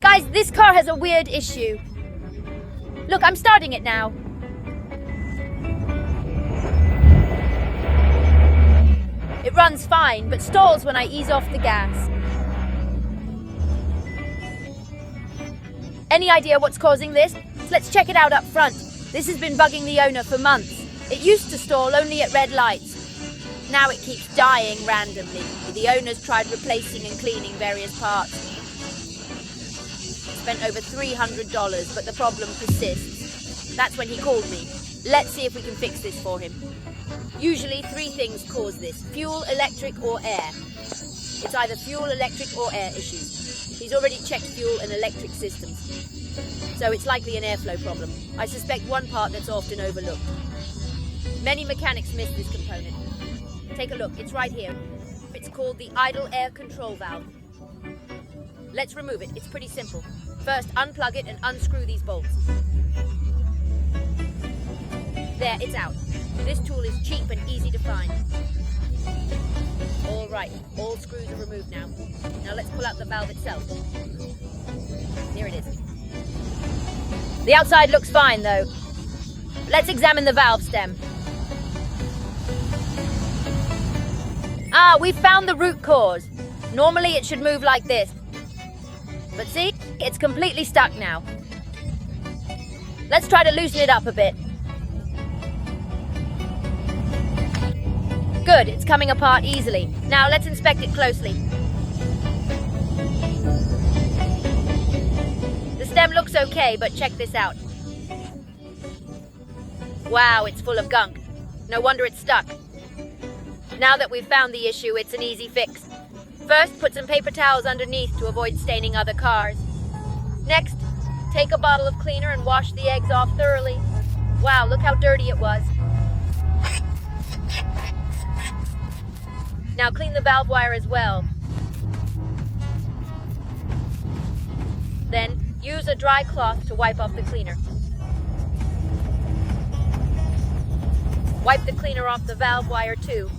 Guys, this car has a weird issue. Look, I'm starting it now. It runs fine, but stalls when I ease off the gas. Any idea what's causing this? Let's check it out up front. This has been bugging the owner for months. It used to stall only at red lights. Now it keeps dying randomly. The owner's tried replacing and cleaning various parts. Spent over $300, but the problem persists. That's when he called me. Let's see if we can fix this for him. Usually 3 things cause this: fuel, electric, or air. It's either fuel, electric, or air issues. He's already checked fuel and electric systems, so it's likely an airflow problem. I suspect one part that's often overlooked. Many mechanics miss this component. Take a look, it's right here. It's called the idle air control valve. Let's remove it, it's pretty simple. First, unplug it and unscrew these bolts. There, it's out. This tool is cheap and easy to find. All right, all screws are removed now. Now let's pull out the valve itself. Here it is. The outside looks fine though. Let's examine the valve stem. We found the root cause. Normally it should move like this. But see, it's completely stuck now. Let's try to loosen it up a bit. Good, it's coming apart easily. Now let's inspect it closely. The stem looks okay, but check this out. Wow, it's full of gunk. No wonder it's stuck. Now that we've found the issue, it's an easy fix. First, put some paper towels underneath to avoid staining other cars. Next, take a bottle of cleaner and wash the eggs off thoroughly. Wow, look how dirty it was. Now clean the valve wire as well. Then, use a dry cloth to wipe off the cleaner. Wipe the cleaner off the valve wire too.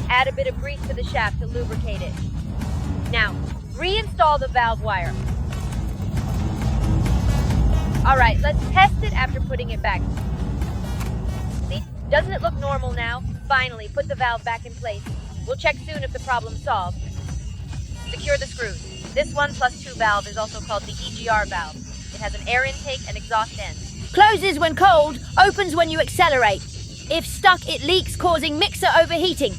Add a bit of grease to the shaft to lubricate it. Now, reinstall the valve wire. Alright, let's test it after putting it back. See? Doesn't it look normal now? Finally, put the valve back in place. We'll check soon if the problem's solved. Secure the screws. This 1+2 valve is also called the EGR valve. It has an air intake and exhaust end. Closes when cold, opens when you accelerate. If stuck, it leaks, causing mixer overheating.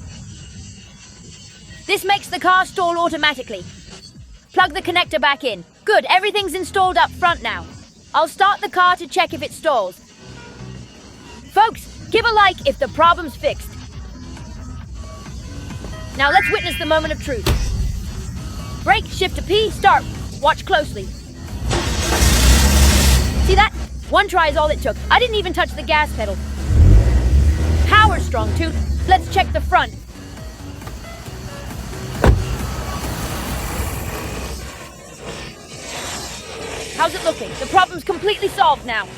This makes the car stall automatically. Plug the connector back in. Good, everything's installed up front now. I'll start the car to check if it stalls. Folks, give a like if the problem's fixed. Now let's witness the moment of truth. Brake, shift to P, start. Watch closely. See that? One try is all it took. I didn't even touch the gas pedal. Power strong too. Let's check the front. How's it looking? The problem's completely solved now.